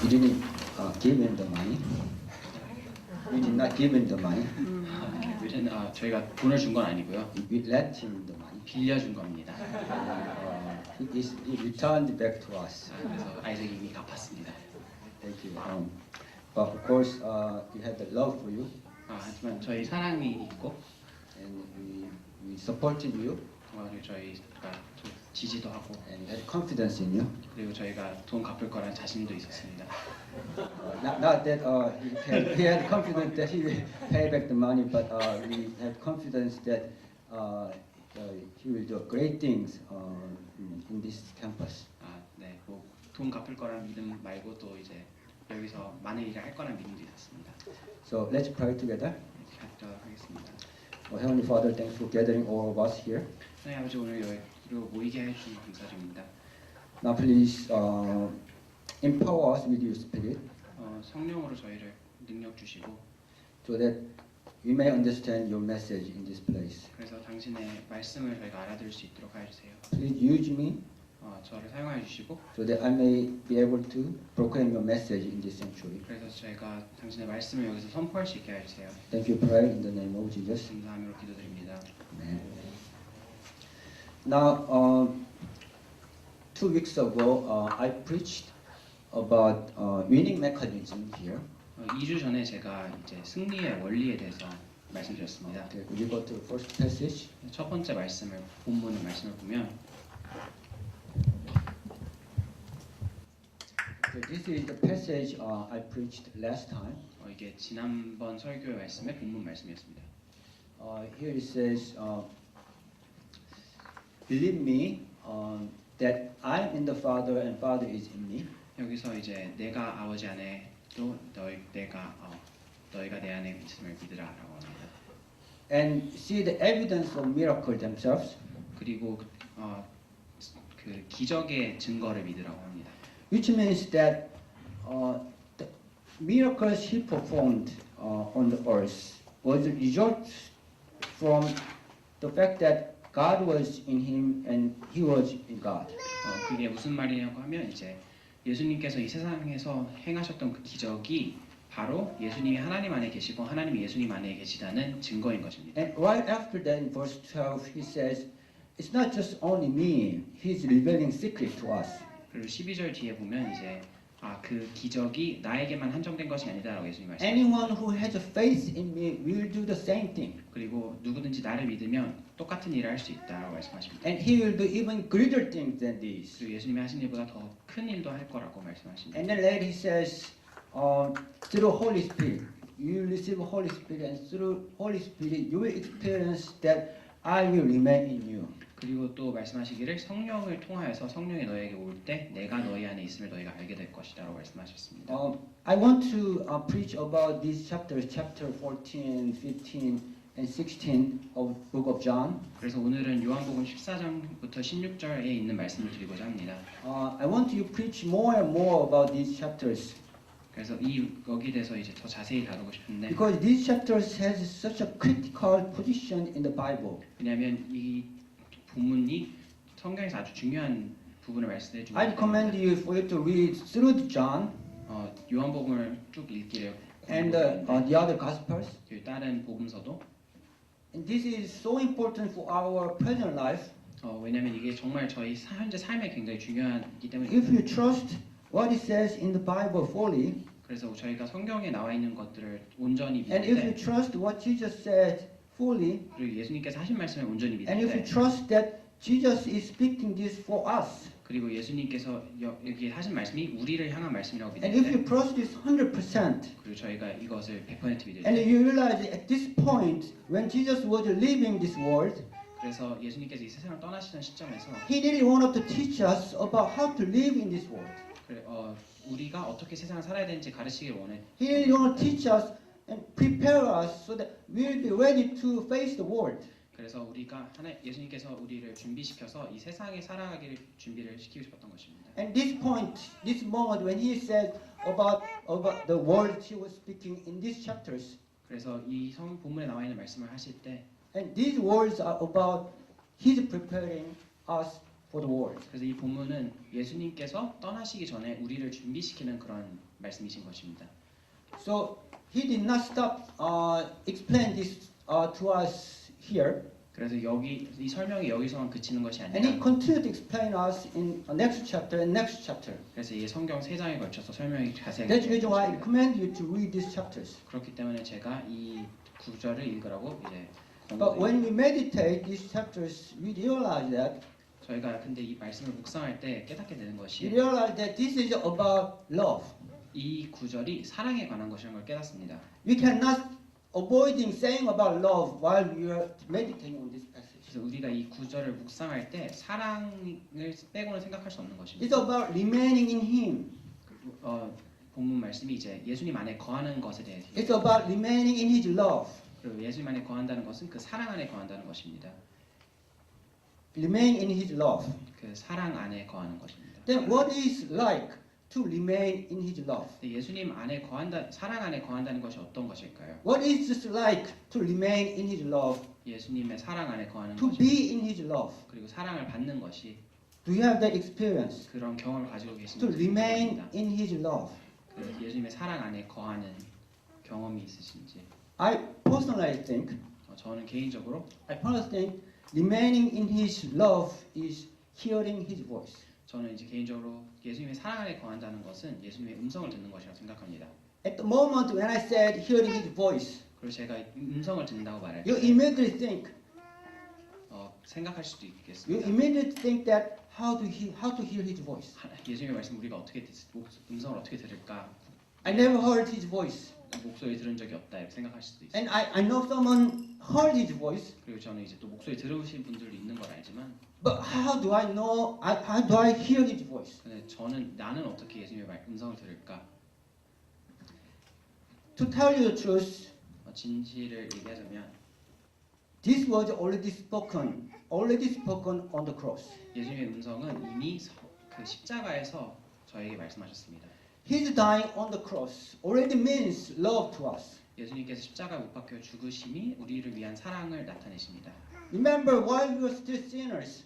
You didn't give him the money. You did not give him the money. 우리는 저희가 돈을 준 건 아니고요. We lent him the money. 빌려준 겁니다. He returned back to us. 그래서 아이작이 이미 갚았습니다. Thank you. But of course, we had the love for you, 하지만 저희 사랑이 있고, and we supported you, 그리고 저희가 지지도 하고, and we had confidence in you. 그리고 저희가 돈 갚을 거란 자신도 있었습니다. Not that he had confidence that he will pay back the money, but we had confidence that he will do great things in this campus. 네, 돈 갚을 거란 믿음 말고 또 이제 여기서 많은 일을 할 거란 믿음도 있었습니다. So let's pray together. 이렇게 하도록 하겠습니다. Heavenly Father, thanks for gathering all of us here. 하나님 아버지, 오늘 여기로 모이게 해주신 것 감사드립니다. Now please empower us with your Spirit, 성령으로 저희를 능력 주시고, so that we may understand your message in this place. 그래서 당신의 말씀을 저희가 알아들을 수 있도록 하여주세요. Please use me, 저를 사용하여 주시고, so that I may be able to proclaim your message in this sanctuary. 그래서 저희가 당신의 말씀을 여기서 선포할 수 있게 하여주세요. Thank you, pray in the name of Jesus. 감사함으로 기도드립니다. Amen. Now, 2 weeks ago, I preached about winning mechanism here. 2주 전에 제가 이제 승리의 원리에 대해서 말씀드렸습니다. Okay, could you go to the first passage? 첫 번째 말씀을 본문의 말씀을 보면, Okay, this is the passage I preached last time. 이게 지난번 설교의 말씀의 본문 말씀이었습니다. Here it says, "Believe me that I am in the Father and Father is in me." 여기서 이제 내가 아버지 안에 또 너희가 내 안에 있음을 믿으라라고 합니다. And see the evidence of miracle themselves. 그리고 그 기적의 증거를 믿으라고 합니다. Which means that the miracles he performed on the earth was a result from the fact that God was in him and he was in God. 그게 무슨 말이냐고 하면 이제 예수님께서 이 세상에서 행하셨던 그 기적이 바로 예수님이 하나님 안에 계시고 하나님이 예수님 안에 계시다는 증거인 것입니다. And right after that in verse 12 he says, it's not just only me, he's revealing secret to us. 그리고 12절 뒤에 보면 이제 그 기적이 나에게만 한정된 것이 아니다라고 예수님이 말씀하십니다. Anyone who has a faith in me will do the same thing. 그리고 누구든지 나를 믿으면 똑같은 일을 할 수 있다라고 말씀하십니다. And he will do even greater things than these. 그리고 예수님이 하신 일보다 더 큰 일도 할 거라고 말씀하십니다. And then later he says, through Holy Spirit, you will receive Holy Spirit, and through Holy Spirit you will experience that I will remain in you. 그리고 또 말씀하시기를 성령을 통하여서 성령이 너에게 올 때 내가 너희 안에 있음을 너희가 알게 될 것이다라고 말씀하셨습니다. I want to preach about these chapters, chapter 14, 15, and 16 of Book of John. 그래서 오늘은 요한복음 14장부터 16절에 있는 말씀을 드리고자 합니다. I want to preach more and more about these chapters. 그래서 여기에 대해서 이제 더 자세히 다루고 싶은데, Because these chapters has such a critical position in the Bible. 왜냐하면 이 본문이 성경에서 아주 중요한 부분을 말씀해 주고 I recommend you for you to read through John 요한복음을 쭉 읽기를 and the other Gospels. 그리고 다른 복음서도. And this is so important for our present life. 왜냐하면 이게 정말 저희 현재 삶에 굉장히 중요하기 때문에. If you trust what it says in the Bible fully, 그래서 저희가 성경에 나와 있는 것들을 온전히 and if you 믿는데, trust what Jesus said fully, 그리고 예수님께서 하신 말씀을 온전히 and if you 믿는데, trust that Jesus is speaking this for us, 그리고 예수님께서 여기 하신 말씀이 우리를 향한 말씀이라고 and if you 믿는데, trust this 100%, 그리고 저희가 이것을 100% 믿을 and 때, you realize at this point when Jesus was leaving this world, 그래서 예수님께서 이 세상을 떠나시던 시점에서 He really wanted to teach us about how to live in this world. 우리가 어떻게 세상을 살아야 되는지 가르치길 원해. He really wanted to teach us and prepare us so that we'll be ready to face the world. 그래서 우리가 예수님께서 우리를 준비시켜서 이 세상에 살아가기를 준비를 시키고 싶었던 것입니다. And this point, this moment when he said about the world he was speaking in these chapters, 그래서 이 본문에 나와 있는 말씀을 하실 때, and these words are about He's preparing us for the world. 그래서 이 본문은 예수님께서 떠나시기 전에 우리를 준비시키는 그런 말씀이신 것입니다. So he did not stop explain this to us here. 그래서 여기 이 설명이 여기서만 그치는 것이 And he 아니라 continued to explain us in next chapter and next chapter. 그래서 이 성경 3장에 걸쳐서 설명이 자세하게 That's the reason why I 되어 있습니다. recommend you to read these chapters. 그렇기 때문에 제가 이 구절을 읽으라고 이제 But when we 권고드립니다. meditate these chapters, we realize that 저희가 근데 이 말씀을 묵상할 때 깨닫게 되는 we 것이 realize that this is about love. 이 구절이 사랑에 관한 것이라는 걸 깨닫습니다. We cannot avoiding saying about love while we are meditating on this passage. 그래서 우리가 이 구절을 묵상할 때 사랑을 빼고는 생각할 수 없는 It's 것입니다. about remaining in Him. 본문 말씀이 이제 예수님 안에 거하는 것에 대해서 It's about remaining in His love. 그리고 예수님 안에 거한다는 것은 그 사랑 안에 거한다는 것입니다. Remain in His love. 그 사랑 안에 거하는 것입니다. Then what is like to remain in His love? 근데 예수님 안에 거한다, 사랑 안에 거한다는 것이 어떤 것일까요? What is it like to remain in His love? 예수님의 사랑 안에 거하는 To 것이 be in His love? 그리고 사랑을 받는 것이 Do you have that experience? 그런 경험을 가지고 To 계십니다. remain in His love? 그 예수님의 사랑 안에 거하는 경험이 있으신지 I personally think 저는 개인적으로 remaining in His love is hearing His voice. 저는 이제 개인적으로 예수님의 사랑 안에 거한다는 것은 예수님의 음성을 듣는 것이라고 생각합니다. At the moment when I said hearing His voice, 그리고 제가 음성을 듣는다고 말할 you 때 immediately think, 생각할 수도 you 있겠습니다. immediately think that how to hear His voice. 예수님의 말씀 우리가 어떻게 음성을 어떻게 들을까? I never heard His voice, 목소리 들은 적이 없다 이렇게 생각할 수도 있어요. and I know someone heard His voice, 그리고 저는 이제 또 목소리 들으신 분들도 있는 걸 알지만, but how do I know? How do I hear His voice? 근데 나는 어떻게 예수님의 음성을 들을까? To tell you the truth, 진실을 얘기하자면 this was already spoken on the cross. 예수님의 음성은 이미 그 십자가에서 저에게 말씀하셨습니다. His dying on the cross already means love to us. 예수님께서 십자가에 못 박혀 죽으심이 우리를 위한 사랑을 나타내십니다. Remember, while we were still sinners,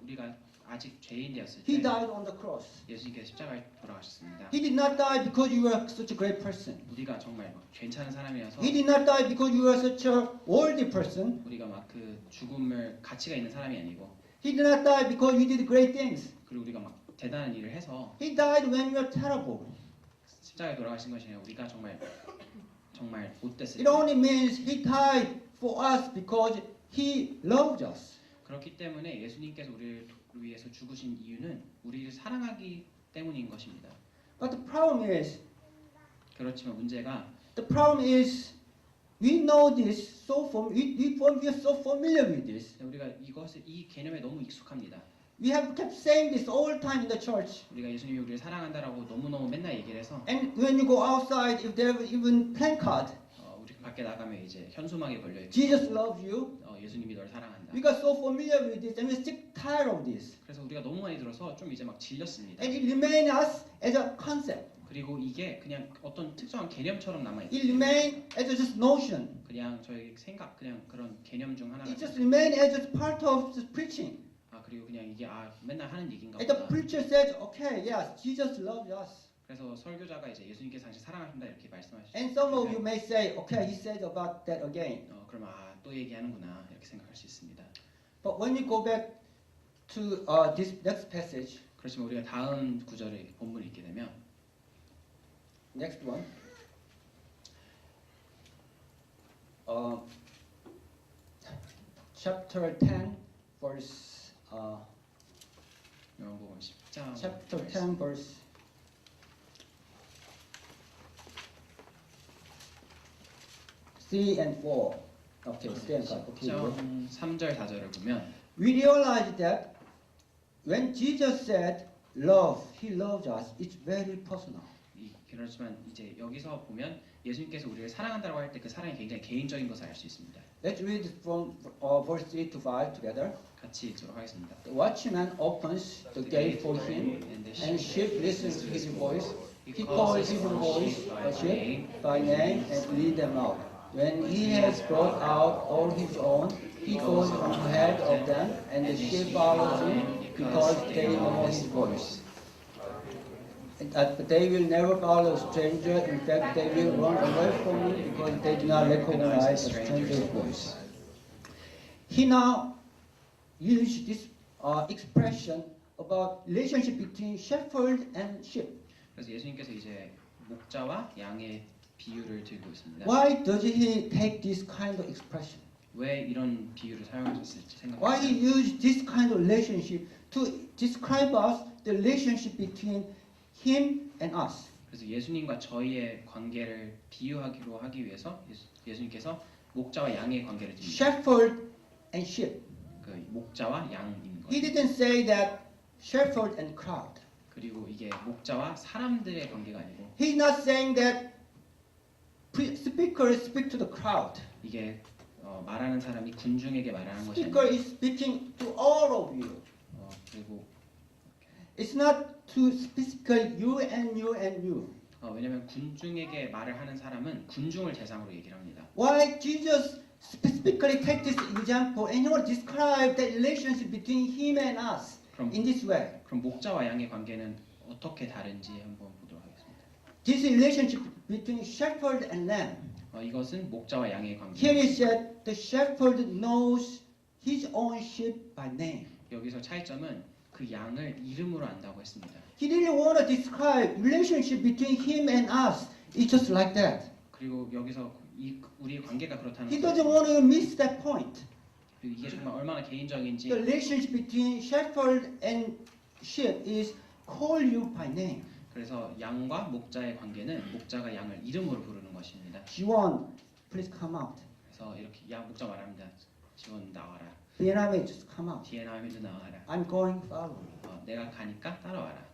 우리가 아직 죄인 되었을 He 때 died on the cross. 예수님께서 십자가에 돌아가셨습니다. He did not die because you were such a great person. 우리가 정말 막 괜찮은 사람이어서 He did not die because you were such a worthy person. 우리가 막 그 죽음을 가치가 있는 사람이 아니고 He did not die because you did great things. 그리고 우리가 막 대단한 일을 해서 He died when you were terrible. 십자가에 돌아가신 것이 아니라 우리가 정말 못됐을 It 때 only means He died for us because He loved us. 그렇기 때문에 예수님께서 우리를 위해서 죽으신 이유는 우리를 사랑하기 때문인 것입니다. But the problem is 그렇지만 문제가 we know this we are so familiar with this. 우리가 이 개념에 너무 익숙합니다. We have kept saying this all the time in the church. 우리가 예수님이 우리를 사랑한다라고 너무너무 맨날 얘기를 해서 And when you go outside, if there is even placard, 우리 밖에 나가면 이제 현수막에 걸려 있고 Jesus loves you. 예수님이 널 사랑한다. We got so familiar with this, and we're sick tired of this. 그래서 우리가 너무 많이 들어서 좀 이제 막 질렸습니다. And it remains us as a concept. 그리고 이게 그냥 어떤 특정한 개념처럼 남아 It 있어요. remains as a just notion. 그냥 저희 생각, 그냥 그런 개념 중 하나가. It just remains as a part of the preaching. 그리고 그냥 이게 맨날 하는 얘기인가 And the 보다. preacher says, okay, yes, Jesus loves us. 그래서 설교자가 이제 예수님께서 당신 사랑하신다 이렇게 말씀하시죠. And some of you may say, okay, he said about that again. 그럼 또 얘기하는구나 이렇게 생각할 수 있습니다. But when you go back to this next passage, 그렇지만 우리가 다음 구절의 본문을 읽게 되면 next one, chapter 10, verse. 요한복음 10장 Chapter 10, verse 3 and 4. Okay, 3 and 5. Okay. 10장 3절 4절을 보면 We realize that when Jesus said, "Love," He loves us. It's very personal. 그렇지만 이제 여기서 보면 예수님께서 우리를 사랑한다고 할 때 그 사랑이 굉장히 개인적인 것을 알 수 있습니다. Let's read from verse 3 to 5 together. 같이 읽도록 하겠습니다. The watchman opens the gate for him, and sheep listen to his voice. He calls his voice a sheep by name and leads them out. When he has brought out all his own, he goes on ahead of them, and the sheep follow him because they know His voice. They will never follow a stranger. In fact, they will run away from me because they do not recognize a stranger's voice. He now used this expression about relationship between shepherd and sheep. 그래서 예수님께서 이제 목자와 양의 비유를 들고 있습니다. Why does he take this kind of expression? 왜 이런 비유를 사용하셨을지 Why 생각해보세요. he used this kind of relationship to describe us the relationship between him and us? 그래서 예수님과 저희의 관계를 비유하기로 하기 위해서 예수님께서 목자와 양의 관계를 듭니다. Shepherd and sheep. 그 목자와 양인 He 거죠. didn't say that shepherd and crowd. 그리고 이게 목자와 사람들의 관계가 아니고 He's not saying that speakers speak to the crowd. 이게 말하는 사람이 군중에게 말하는 것이 Speaker 아니고 is speaking to all of you. 그리고 It's not to specifically you and you and you. 왜냐하면 군중에게 말을 하는 사람은 군중을 대상으로 얘기를 합니다. Why Jesus specifically take this example and he will describe the relationship between him and us in this way? 그럼 목자와 양의 관계는 어떻게 다른지 한번 보도록 하겠습니다. This relationship between shepherd and lamb. 이것은 목자와 양의 Here 관계. it said the shepherd knows his own sheep by name. 여기서 차이점은 그 양을 이름으로 안다고 했습니다. He didn't want to describe relationship between him and us. It's just like that. 그리고 여기서 우리의 관계가 그렇다는 He 것은 doesn't want to miss that point. 그리고 이게 정말 얼마나 개인적인지 The relationship between shepherd and sheep is call you by name. 그래서 양과 목자의 관계는 목자가 양을 이름으로 부르는 것입니다. 지원, please come out. 그래서 이렇게 목자 말합니다. 지원 나와라. Vietnamese, just come out. 뒤에 나오면 나와라. I'm going follow. 내가 가니까 따라와라.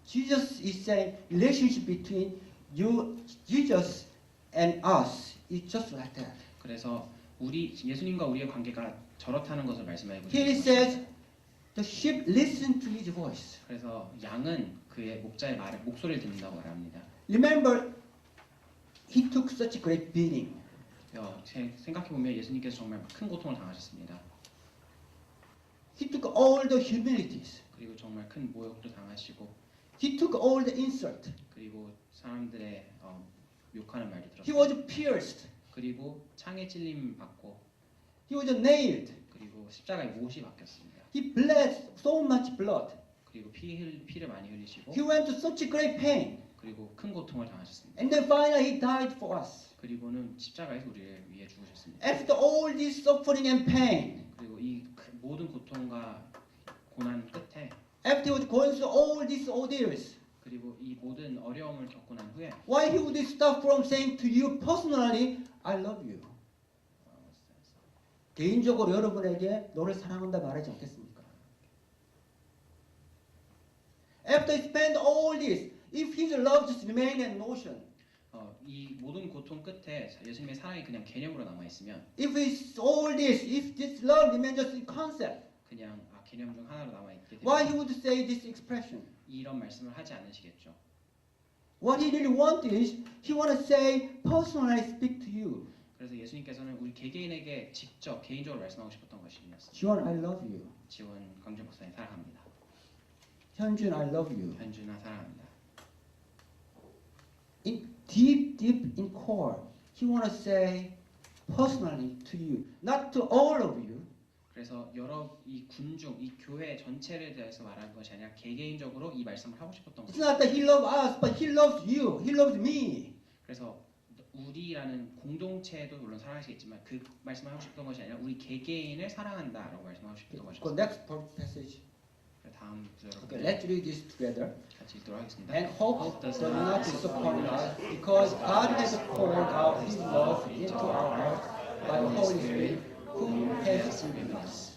Jesus is saying relationship between you, Jesus, and us is just like that. 그래서 예수님과 우리의 관계가 저렇다는 것을 말씀하고 Here it 있습니다. says, the sheep listen to his voice. 그래서 양은 그의 목자의 목소리를 듣는다고 말합니다. Remember, he took such a great beating. 생각해 보면 예수님께서 정말 큰 고통을 당하셨습니다. He took all the humilities. 그리고 정말 큰 모욕도 당하시고, He took all the insult. 그리고 사람들의 욕하는 말도 He 들었어요. was pierced. 그리고 창에 찔림 받고, He was nailed. 그리고 십자가에 못이 박혔습니다. He bled so much blood. 그리고 피를 많이 흘리시고, He went to such a great pain. 그리고 큰 고통을 당하셨습니다. And then finally he died for us. 그리고는 십자가에서 우리를 위해 죽으셨습니다. After all this suffering and pain, 그리고 이 모든 고통과 고난 끝에, after he was going through all these ordeals, 그리고 이 모든 어려움을 겪고 난 후에, why he would stop from saying to you personally, I love you? 개인적으로 여러분에게 너를 사랑한다 말하지 않겠습니까? After he spent all this, if his love just remained an notion, 이 모든 고통 끝에 예수님의 사랑이 그냥 개념으로 남아 있으면, if it's all this, if this love remains just a concept, 그냥 개념 중 하나로 남아 있게 why 되면 he would say this expression? 이런 말씀을 하지 않으시겠죠. What he really wants is, he want to say, personally speak to you. 그래서 예수님께서는 우리 개개인에게 직접 개인적으로 말씀하고 싶었던 것입니다. 지원, I love you. 지원 강준 목사님 사랑합니다. 현준, I love you. 현준아 사랑합니다. In deep in core, he want to say personally to you, not to all of you. 그래서 이 군중, 이 교회 전체를 대해서 말하는 것이 아니라 개개인적으로 이 말씀을 하고 싶었던 It's 것입니다. not that he loves us, but he loves you. He loves me. 그래서 우리라는 공동체도 물론 사랑하시겠지만 그 말씀을 하고 싶었던 것이 아니라 우리 개개인을 사랑한다라고 말씀하고 싶었던 Go 것입니다. next passage. 다음 구절로 Okay, let's read this together. 같이 읽도록 하겠습니다. And hope does not disappoint us, because God has poured out His love into our hearts by the Holy Spirit, who has given us.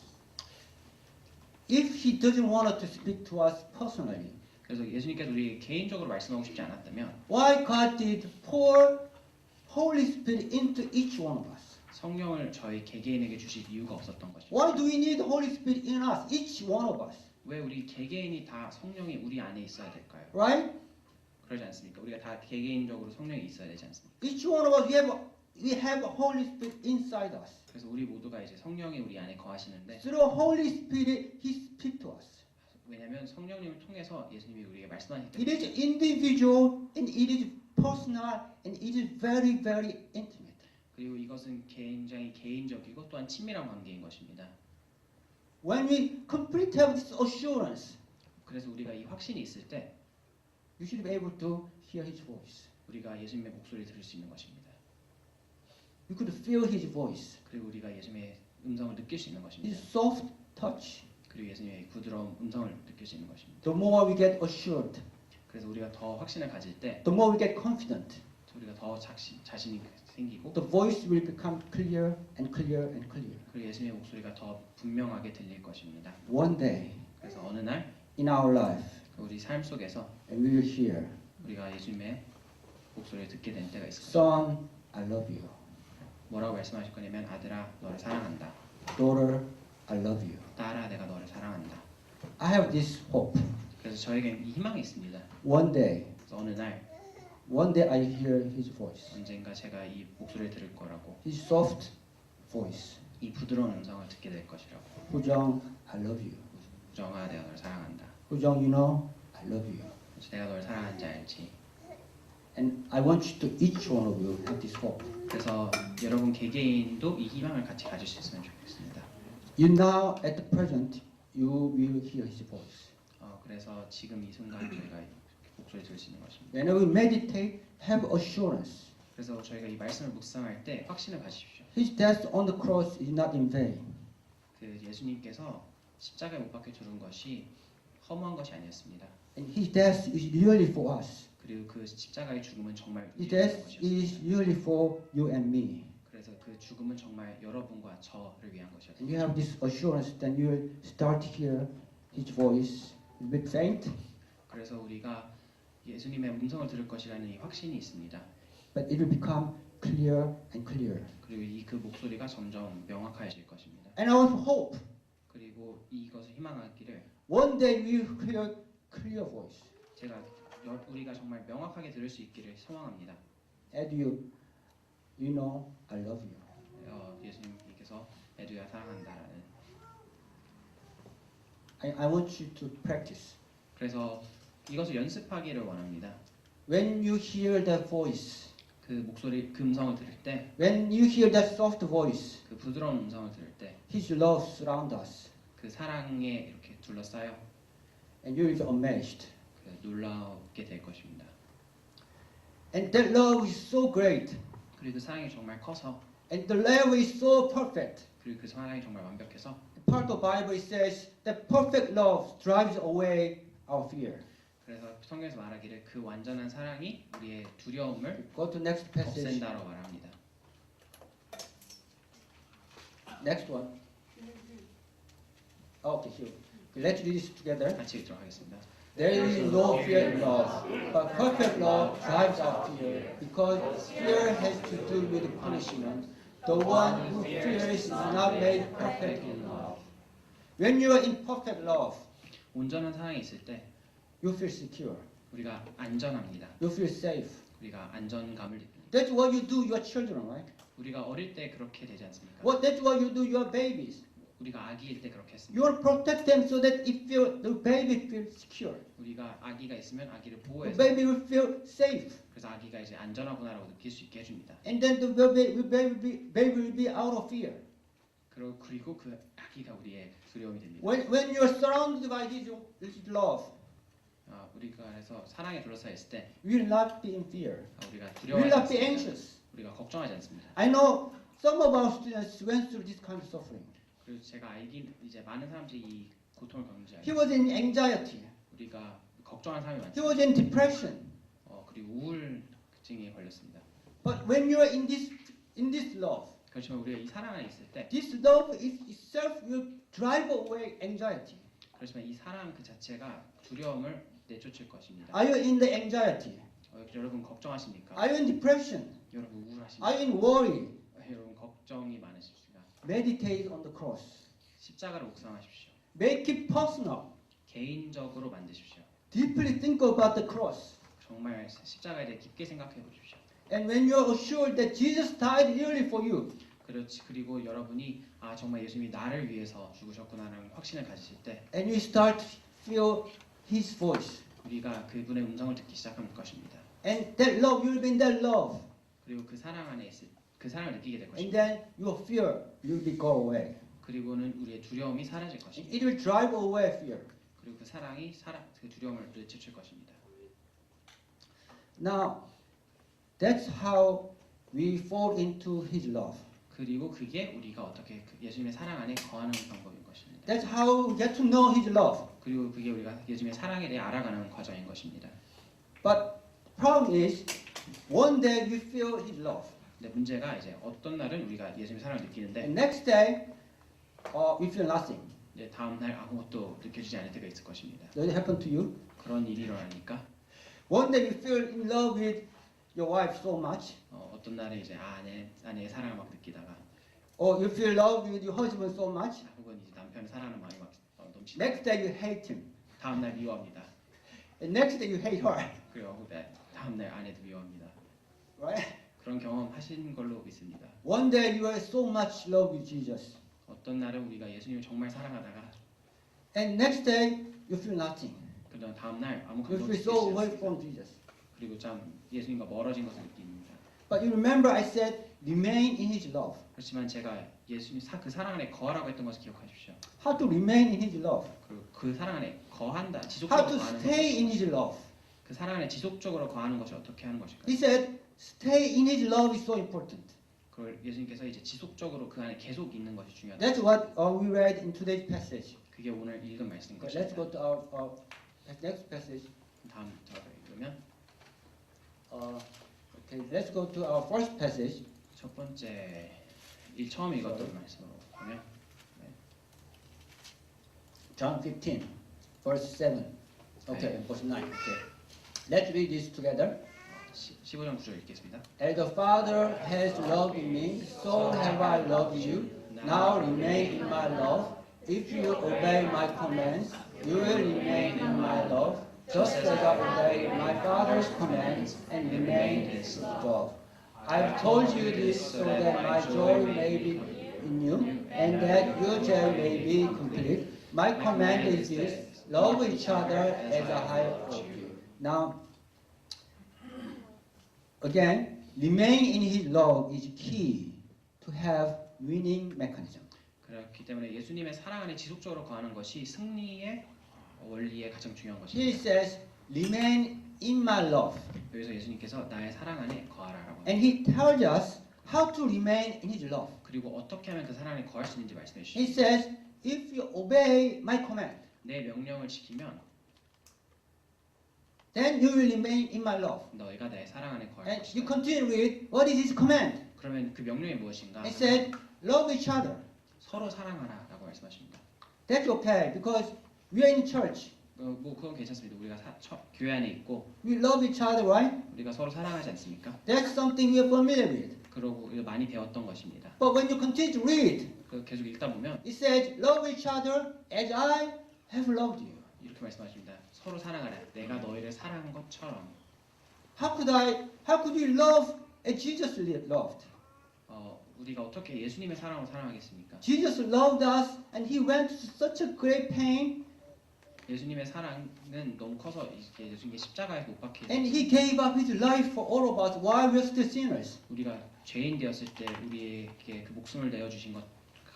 If He doesn't want to speak to us personally, 그래서 예수님께서 우리 개인적으로 말씀하고 싶지 않았다면 why God did pour Holy Spirit into each one of us? 성령을 저희 개개인에게 주실 이유가 없었던 것입니다. Why do we need Holy Spirit in us, each one of us? 왜 우리 개개인이 다 성령이 우리 안에 있어야 될까요? Right? 그러지 않습니까? 우리가 다 개개인적으로 성령이 있어야 되지 않습니까? Each one of us, we have Holy Spirit inside us. 그래서 우리 모두가 이제 성령이 우리 안에 거하시는데 Through Holy Spirit, He speaks to us. 왜냐하면 성령님을 통해서 예수님이 우리에게 말씀하시기 It 때문에 is individual and it is personal and it is very, very intimate. 그리고 이것은 굉장히 개인적이고 또한 친밀한 관계인 것입니다. When we completely have this assurance, 그래서 우리가 이 확신이 있을 때 you should be able to hear His voice. 우리가 예수님의 목소리를 들을 수 있는 것입니다. You could feel His voice. 그리고 우리가 예수님의 음성을 느낄 수 있는 것입니다. His soft touch. 그리고 예수님의 부드러운 음성을 느낄 수 있는 것입니다. The more we get assured, 그래서 우리가 더 확신을 가질 때 the more we get confident, 우리가 더 자신이 생기고 the voice will become clear and clear and clear. 그리고 예수님의 목소리가 더 분명하게 들릴 것입니다. One day 그래서 어느 날 in our life, 우리 삶 속에서 and we will hear, 우리가 예수님의 목소리를 듣게 된 때가 있을 겁니다. Son, I love you. 뭐라고 말씀하실 거냐면 아들아 너를 사랑한다. Daughter, I love you. 딸아 내가 너를 사랑한다. I have this hope. 그래서 저에겐 이 희망이 있습니다. One day 어느 날 I hear His voice. 언젠가 제가 이 목소리를 들을 거라고 His soft voice. 이 부드러운 음성을 듣게 될 것이라고. 후정, I love you. 우정아 내가 너를 사랑한다. 후정, you know, I love you. 그래서 내가 너를 사랑하는지 알지. And I want you to, each one of you, have this hope. 그래서 여러분 개개인도 이 희망을 같이 가질 수 있으면 좋겠습니다. You now, at the present, you will hear His voice. 그래서 지금 이 순간 저희가 목소리 들을 수 있는 것입니다. Whenever we meditate, have assurance. 그래서 저희가 이 말씀을 묵상할 때 확신을 가지십시오. His death on the cross is not in vain. 그 예수님께서 십자가에 못 박혀 죽은 것이 허무한 것이 아니었습니다. And His death is really for us. 그리고 그 십자가의 죽음은 정말 His 위대한 death 것이었습니다. is really for you and me. 그래서 그 죽음은 정말 여러분과 저를 위한 And 것이었습니다. you have this assurance that you will start to hear His voice a bit faint, 그래서 우리가 예수님의 음성을 들을 것이라는 이 확신이 있습니다. but it will become clear and clear. 그리고 그 목소리가 점점 명확해질 것입니다. And our hope, 그리고 이것을 희망하기를 one day we will hear clear voice. 제가 우리가 정말 명확하게 들을 수 있기를 소망합니다. As you know, I love you. 예수님께서 에두야 사랑한다라는. I want you to practice. 그래서 이것을 연습하기를 원합니다. When you hear that voice, 그 목소리, 그 음성을 들을 때, when you hear that soft voice, 그 부드러운 음성을 들을 때, His love surrounds us, 그 사랑에 이렇게 둘러싸여 and you will be amazed. 그 놀랍게 될 것입니다. And that love is so great, 그리고 그 사랑이 정말 커서, and the love is so perfect. 그리고 그 사랑이 정말 완벽해서, Part of the Bible it says that perfect love drives away our fear. 그래서 성경에서 말하기를 그 완전한 사랑이 우리의 두려움을 Go to next passage. 없앤다라고 말합니다. Next one. Okay, here. Let's read this together. 같이 읽도록 하겠습니다. There is no fear in love, but perfect love drives out fear, because fear has to do with punishment. The one who fears is not made perfect in love. When you are in perfect love, 온전한 사랑이 있을 때 you feel secure, 우리가 안전합니다. you feel safe. 우리가 안전감을 느낍니다. That's what you do, your children, right? 우리가 어릴 때 그렇게 되지 않습니까? That's what you do, your babies. 우리가 아기일 때 그렇게 했습니다. You will protect them so that the baby feels secure. 우리가 아기가 있으면 아기를 The 보호해서 baby will feel safe. 그래서 아기가 이제 안전하구나라고 느낄 수 있게 해줍니다. And then the baby will be out of fear. 그리고 그 아기가 우리의 두려움이 됩니다. When you are surrounded by this love, 우리가 그래서 사랑에 둘러싸여 있을 때 we will not be in fear. 우리가 We will 두려워하지 not be 않습니다. anxious. 우리가 걱정하지 않습니다. I know some of our students went through this kind of suffering. 그리고 제가 알긴 이제 많은 사람들이 이 고통을 겪는지 He 알고 was in anxiety. 우리가 걱정하는 사람이 He 많죠. was in depression. 그리고 우울증에 걸렸습니다. But when you are in this love, 그렇지만 우리가 이 사랑 안에 있을 때 this love itself will drive away anxiety. 그렇지만 이 사랑 그 자체가 두려움을 내쫓을 것입니다. Are you in the anxiety? 여러분 걱정하십니까? Are you in depression? 여러분 우울하십니까? Are you in worry? 여러분 걱정이 많으십니까? Meditate on the cross. 십자가를 묵상하십시오. Make it personal. 개인적으로 만드십시오. Deeply think about the cross. 정말 십자가에 대해 깊게 생각해 보십시오. And when you are assured that Jesus died really for you, 그리고 여러분이 정말 예수님이 나를 위해서 죽으셨구나라는 확신을 가지실 때 and you start feel His voice. 우리가 그분의 음성을 듣기 시작할 것입니다. And that love, you will be in that love. 그리고 그 사랑 안에 있을 그 사랑을 느끼게 될 And 것입니다. then your fear will be go away. 그리고는 우리의 두려움이 사라질 것입니다. It will drive away fear. 그리고 그 사랑이 그 두려움을 내쫓을 것입니다. Now, that's how we fall into His love. 그리고 그게 우리가 어떻게 예수님의 사랑 안에 거하는 방법인 것입니다. That's how we get to know His love. 그리고 그게 우리가 예수님의 사랑에 대해 알아가는 과정인 것입니다. But problem is, one day we feel His love. 근데 문제가 이제 어떤 날은 우리가 예수님의 사랑을 느끼는데 And next day, we feel nothing. 이제 다음 날 아무것도 느껴지지 않을 때가 있을 것입니다. Does it happen to you? 그런 일이 일어나니까 One day you feel in love with your wife so much, 어떤 날에 이제 아내의 사랑을 막 느끼다가 or you feel love with your husband so much. 혹은 이제 남편의 사랑을 많이 막 넘치다. Next day you hate him. 다음 날 미워합니다. And next day you hate her. 그리고 다음 날 아내도 미워합니다. Right? 그런 경험 하신 걸로 믿습니다. One day you are so much love with Jesus. 어떤 날은 우리가 예수님을 정말 사랑하다가 And next day you feel nothing. 그다음 다음 날 아무 You 감동 feel 느끼지 so away 않습니다. from Jesus. 그리고 참 예수님과 멀어진 것을 느낍니다. But you remember I said remain in His love. 그렇지만 제가 예수님 그 사랑 안에 거하라고 했던 것을 기억하십시오. How to remain in His love? 그리고 그 사랑 안에 거한다, How 지속적으로 to 거하는 stay in 것. His love? 그 사랑 안에 지속적으로 거하는 것이 어떻게 하는 것일까요? He said stay in His love is so important. 그걸 예수님께서 이제 지속적으로 그 안에 계속 있는 것이 중요하다. That's what we read in today's passage. 그게 오늘 읽은 말씀인 Okay, let's 것입니다. go to our next passage. 다음 저를 읽으면 Okay, let's go to our first passage. 첫 번째 처음 읽었던 말씀으로 보면 John 15, verse 7. Okay, verse 9. Okay. Let's read this together. 15장 9절 읽겠습니다. As the Father has loved me, so have I loved you. Now remain in my love. If you obey my commands, you will remain in my love, just as I obey my Father's commands and remain in His love. I've told you this so that my joy may be in you, and that your joy may be complete. My command is this: love each other as I have loved you. Now, again, remain in His love is key to have winning mechanism. 그렇기 때문에 예수님의 사랑 안에 지속적으로 거하는 것이 승리의 원리에 가장 중요한 He 것입니다. says, remain in my love. 여기서 예수님께서 나의 사랑 안에 거하라라고 And He tells us how to remain in His love. 그리고 어떻게 하면 그 사랑 안에 거할 수 있는지 말씀해 He 주시죠. says, if you obey my command, 내 명령을 지키면 then you will remain in my love. 너희가 내 사랑 안에 거할 And you 것이다. continue with, what is His command? 그러면 그 명령이 무엇인가? He said, love each other. 서로 사랑하라라고 말씀하십니다. That's okay because we are in church. 뭐 그건 괜찮습니다. 우리가 교회 안에 있고 We love each other, right? 우리가 서로 사랑하지 않습니까? That's something we are familiar with. 그러고 우리가 많이 배웠던 것입니다. But when you continue to read, 계속 읽다 보면 it says, love each other as I have loved you. 이렇게 말씀하십니다. 서로 사랑하라. 내가 너희를 사랑한 것처럼. How could we love as Jesus loved? 우리가 어떻게 예수님의 사랑으로 사랑하겠습니까? Jesus loved us and He went to such a great pain 예수님의 사랑은 너무 커서 이게 예수님께 십자가에 못 박혀 and He gave up His life for all of us while we are still sinners. 우리가 죄인 되었을 때 우리에게 그 목숨을 내어주신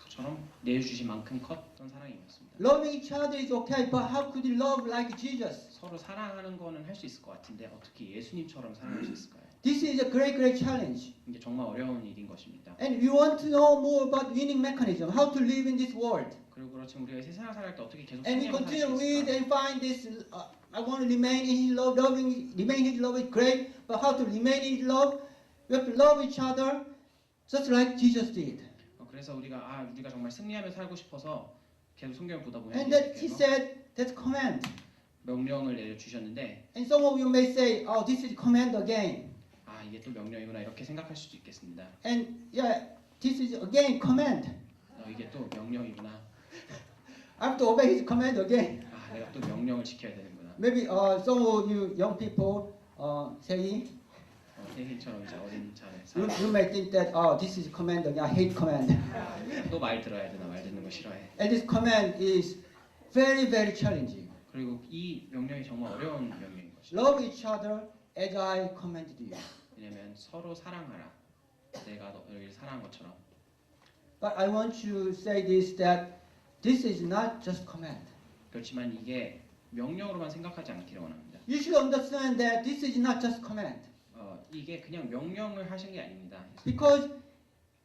것처럼 내어주신 만큼 컸던 사랑이었습니다. Loving each other is okay, but how could we love like Jesus? 서로 사랑하는 거는 할 수 있을 것 같은데 어떻게 예수님처럼 사랑할 수 있을까요? This is a great challenge. 이게 정말 어려운 일인 것입니다. And we want to know more about winning mechanism, how to live in this world. 그리고 그렇지만 우리가 세상을 살아갈 때 어떻게 계속 And we 승리하면서 continue to 살수 read 있을까? and find this, I want to remain in His love, remain in His love is great, but how to remain in His love? We have to love each other just like Jesus did. 그래서 우리가 정말 승리하며 살고 싶어서 계속 성경을 보다 보면 And that He 예수님께서 said, that's command. 명령을 내려주셨는데 And some of you may say, oh, this is command again. 이게 또 명령이구나 이렇게 생각할 수도 있겠습니다. And yeah, this is again command. 이게 또 명령이구나. I have to obey His command again. 내가 또 명령을 지켜야 되는구나. Maybe some of you young people say, 세희처럼 이제 어린 자를 you may think that, oh, this is command again. I hate command. 또 말 들어야 되나 말 듣는 거 싫어해. And this command is very challenging. 그리고 이 명령이 정말 어려운 명령인 것이죠. Love each other as I commanded you. 왜냐하면 서로 사랑하라. 내가 너희를 사랑한 것처럼. But I want to say this that this is not just command. 그렇지만 이게 명령으로만 생각하지 않기를 원합니다. You should understand that this is not just command. 이게 그냥 명령을 하신 게 아닙니다. Because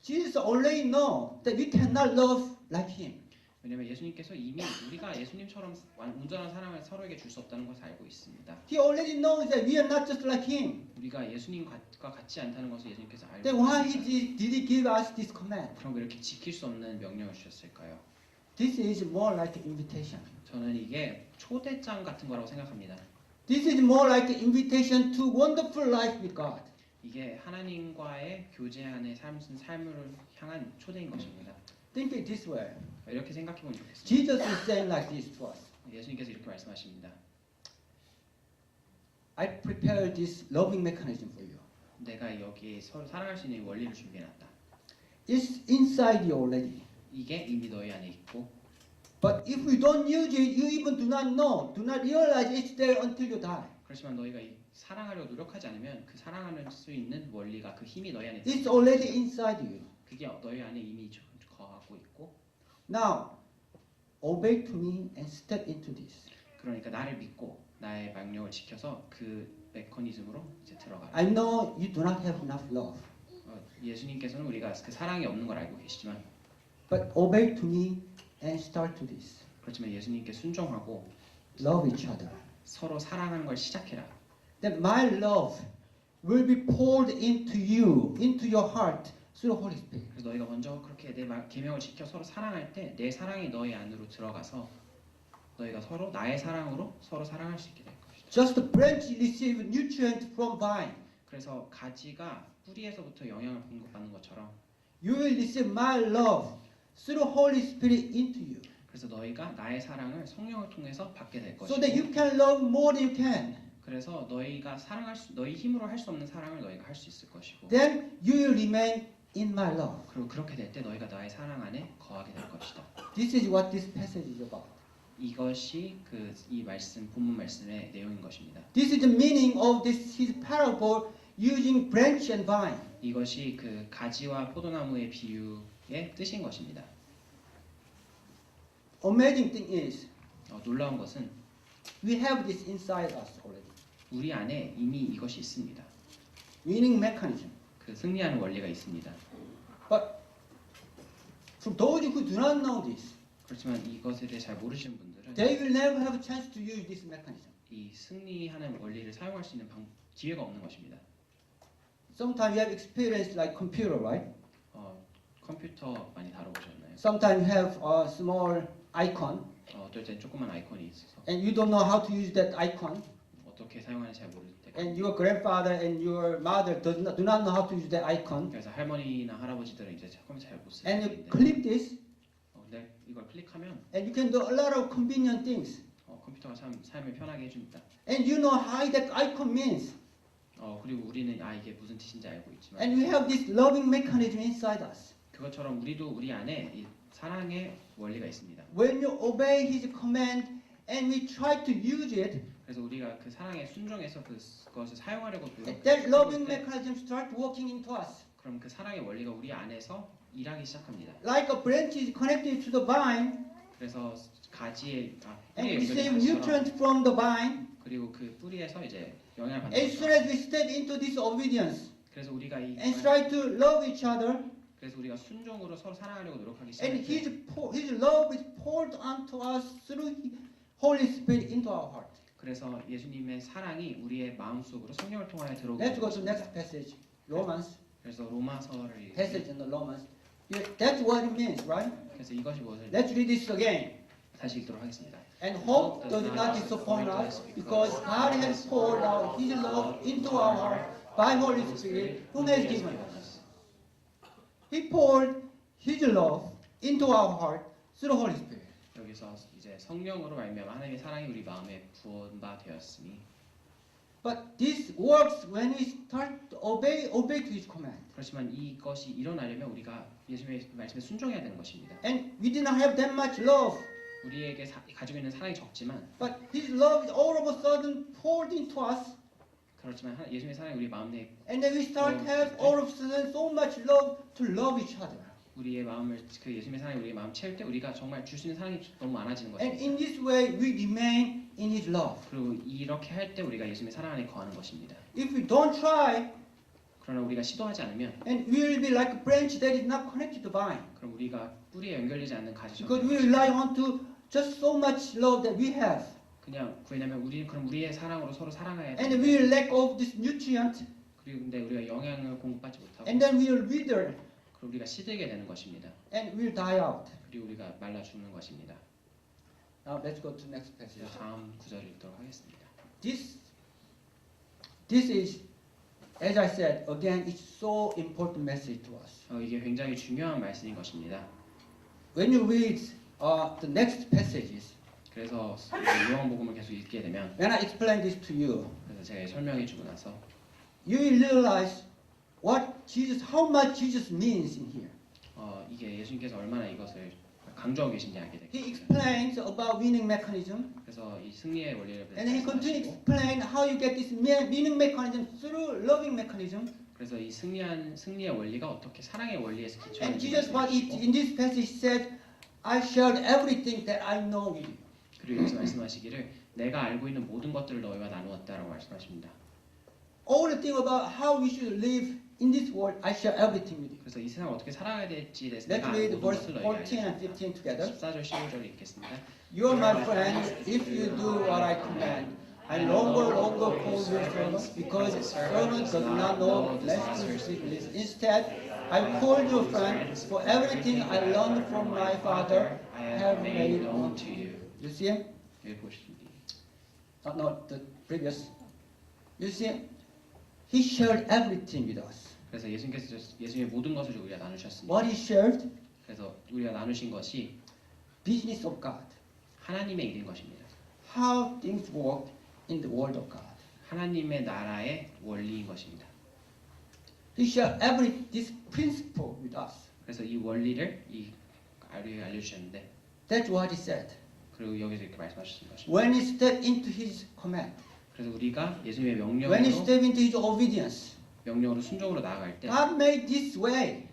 Jesus already know that we cannot love like him. 왜냐하면 예수님께서 이미 우리가 예수님처럼 온전한 사랑을 서로에게 줄 수 없다는 것을 알고 있습니다. He already knows that we are not just like him. 우리가 예수님과 같지 않다는 것을 예수님께서 알고 Then why 있습니다. did he give us this command? 그럼 왜 이렇게 지킬 수 없는 명령을 주셨을까요? This is more like an invitation. 저는 이게 초대장 같은 거라고 생각합니다. This is more like an invitation to wonderful life with God. 이게 하나님과의 교제안의 삶을 향한 초대인 것입니다. Think it this way. 이렇게 생각해 보면 좋겠습니다. Jesus is saying like this to us. 예수님께서 이렇게 말씀하십니다. I prepared this loving mechanism for you. 내가 여기에 서로 사랑할 수 있는 원리를 준비해놨다. It's inside you already. 이게 이미 너희 안에 있고 But if you don't use it, you even do not know, do not realize it's there until you die. 그렇지만 너희가 이 사랑하려고 노력하지 않으면 그 사랑할 수 있는 원리가 그 힘이 너희 안에 It's 있습니다. already inside you. 그게 너희 안에 이미 거하고 있고 Now, obey to me and step into this. 그러니까 나를 믿고 나의 명령을 지켜서 그 메커니즘으로 이제 들어가라. I know you do not have enough love, 예수님께서는 우리가 그 사랑이 없는 걸 알고 계시지만 but obey to me and start to this. 그렇지만 예수님께 순종하고 Love each other. 서로 사랑하는 걸 시작해라. That my love will be poured into you, into your heart through the Holy Spirit. 그래서 너희가 먼저 그렇게 내 계명을 지켜 서로 사랑할 때 내 사랑이 너희 안으로 들어가서 너희가 서로 나의 사랑으로 서로 사랑할 수 있게 될 것이다. Just the branch receive nutrient from vine. 그래서 가지가 뿌리에서부터 영향을 공급받는 것처럼 You will receive my love through Holy Spirit into you. 그래서 너희가 나의 사랑을 성령을 통해서 받게 될 So that 것이고 you can love more than you can. 그래서 너희가 너희 힘으로 할 수 없는 사랑을 너희가 할 수 있을 것이고 Then you will remain in my love. 그리고 그렇게 될 때 너희가 나의 사랑 안에 거하게 될 것이다. This is what this passage is about. 이것이 이 본문 말씀의 내용인 것입니다. This is the meaning of his parable using branch and vine. 이것이 그 가지와 포도나무의 비유의 뜻인 것입니다. Amazing thing is, 놀라운 것은 we have this inside us already. 우리 안에 이미 이것이 있습니다. Winning mechanism. 그 승리하는 원리가 있습니다. But for those who do not know this, 그렇지만 이것에 대해 잘 모르시는 분들은 they will never have a chance to use this mechanism. 이 승리하는 원리를 사용할 수 있는 기회가 없는 것입니다. Sometimes you have experience like computer, right? 컴퓨터 많이 다뤄보셨나요? Sometimes you have a small icon, 어떨 땐 조그만 아이콘이 있어서 and you don't know how to use that icon. 어떻게 사용하는지 잘 모를 때 And your grandfather and your mother do not know how to use that icon. 그래서 할머니나 할아버지들은 이제 컴퓨터 잘 못 And you 쓰는데 click this, 근데 이걸 클릭하면 and you can do a lot of convenient things. 컴퓨터가 참 삶을 편하게 해줍니다. And you know how that icon means. 그리고 우리는 이게 무슨 뜻인지 알고 있지만 And we have this loving mechanism inside us. 그것처럼 우리도 우리 안에 이 사랑의 원리가 있습니다. When you obey His command and we try to use it, 그래서 우리가 그 사랑에 순종해서 그것을 사용하려고 that loving 노력할 때 mechanism start working into us. 그럼 그 사랑의 원리가 우리 안에서 일하기 시작합니다. Like a branch is connected to the vine 그래서 가지에 and 뿌리에 receive 연결된 것처럼 nutrient from the vine. 그리고 그 뿌리에서 이제 영향을 받는 As soon 것처럼 as we step into this obedience 그래서 우리가 and try to love each other, 그래서 우리가 순종으로 서로 사랑하려고 노력하기 and 시작할 때 His love is poured onto us through Holy Spirit into our heart. 그래서 예수님의 사랑이 우리의 마음속으로 성령을 통하여 들어오게 Let's go to 됩니다. next passage, Romans. 그래서 로마서를 Passage in the Romans. Yeah, that's what it means, right? 그래서 이것이 무엇을 Let's read this again. 다시 읽도록 하겠습니다. And hope does not disappoint us, because God has poured out His love into our heart by Holy Spirit, whom He has given us. He poured His love into our heart through the Holy Spirit. 여기서 이제 성령으로 말미암아 하나님의 사랑이 우리 마음에 부은 바 되었으니 But this works when we start to obey to His command. 그렇지만 이것이 일어나려면 우리가 예수님의 말씀에 순종해야 되는 것입니다. And we did not have that much love 우리에게 가지고 있는 사랑이 적지만 but His love is all of a sudden poured into us, 그렇지만 예수님의 사랑이 우리 마음에 and then we start to have all of a sudden so much love to love each other. 우리의 마음을 그 예수님의 사랑이 우리의 마음 채울 때 우리가 정말 줄 수 있는 사랑이 너무 많아지는 And 것입니다. in this way, we remain in His love. 그리고 이렇게 할 때 우리가 예수님의 사랑 안에 거하는 것입니다. If we don't try, 그러나 우리가 시도하지 않으면 and we will be like a branch that is not connected to the vine, 그럼 우리가 뿌리에 연결되지 않는 가지처럼 because we rely on to just so much love that we have, 그냥 왜냐면 그럼 우리의 사랑으로 서로 사랑해야 돼. and we will lack of this nutrient, 그리고 근데 우리가 영양을 공급받지 못하고 and then we will wither, 그럼 우리가 시들게 되는 것입니다. and we will die out. 그리고 우리가 말라 죽는 것입니다. Now let's go to the next passage. 다음 구절을 읽도록 하겠습니다. This is, as I said again, it's so important message to us. 이게 굉장히 중요한 말씀인 것입니다. When you read the next passages, 그래서 요한복음을 계속 읽게 되면 when I explain this to you, 그래서 제가 설명해 주고 나서 you will realize how much Jesus means in here. 이게 예수님께서 얼마나 이것을 강조하고 계신지 알게 됩니다. He explains about winning mechanism, 그래서 이 승리의 원리를 and he continues to 말씀하시고 explain how you get this winning mechanism through loving mechanism. 그래서 이 승리의 원리가 어떻게 사랑의 원리에서 And 기초하는지 Jesus, what in this passage said, I shared everything that I know with you. 그리고 여기서 말씀하시기를 내가 알고 있는 모든 것들을 너희와 나누었다라고 말씀하십니다. All the thing about how we should live in this world, I share everything with you. 그래서 이 세상을 어떻게 살아야 될지에 대해서 Let's 내가 read 모든 verse 것을 너희에게 14 and 15 together. 14절 15절을 읽겠습니다. You are my friends if you do what I command. I no longer call you servants because a servant does not know lest he is. Instead, I call you friends, for everything I learned from my Father I have made known to you. You see him? 여기 보십니다. No, the previous. You see, he shared everything with us. 그래서 예수님의 모든 것을 우리가 나누셨습니다. What he shared? 그래서 우리가 나누신 것이 Business of God. 하나님의 일인 것입니다. How things work in the world of God. 하나님의 나라의 원리인 것입니다. He shared this principle with us. 그래서 이 원리를 우리에게 알려주셨는데 That's what he said. 그리고 여기서 이렇게 말씀하셨습니다. When he stepped into his command, 그래서 우리가 예수님의 when he 명령으로 stepped into his obedience, 순종으로 나아갈 때 God made this way.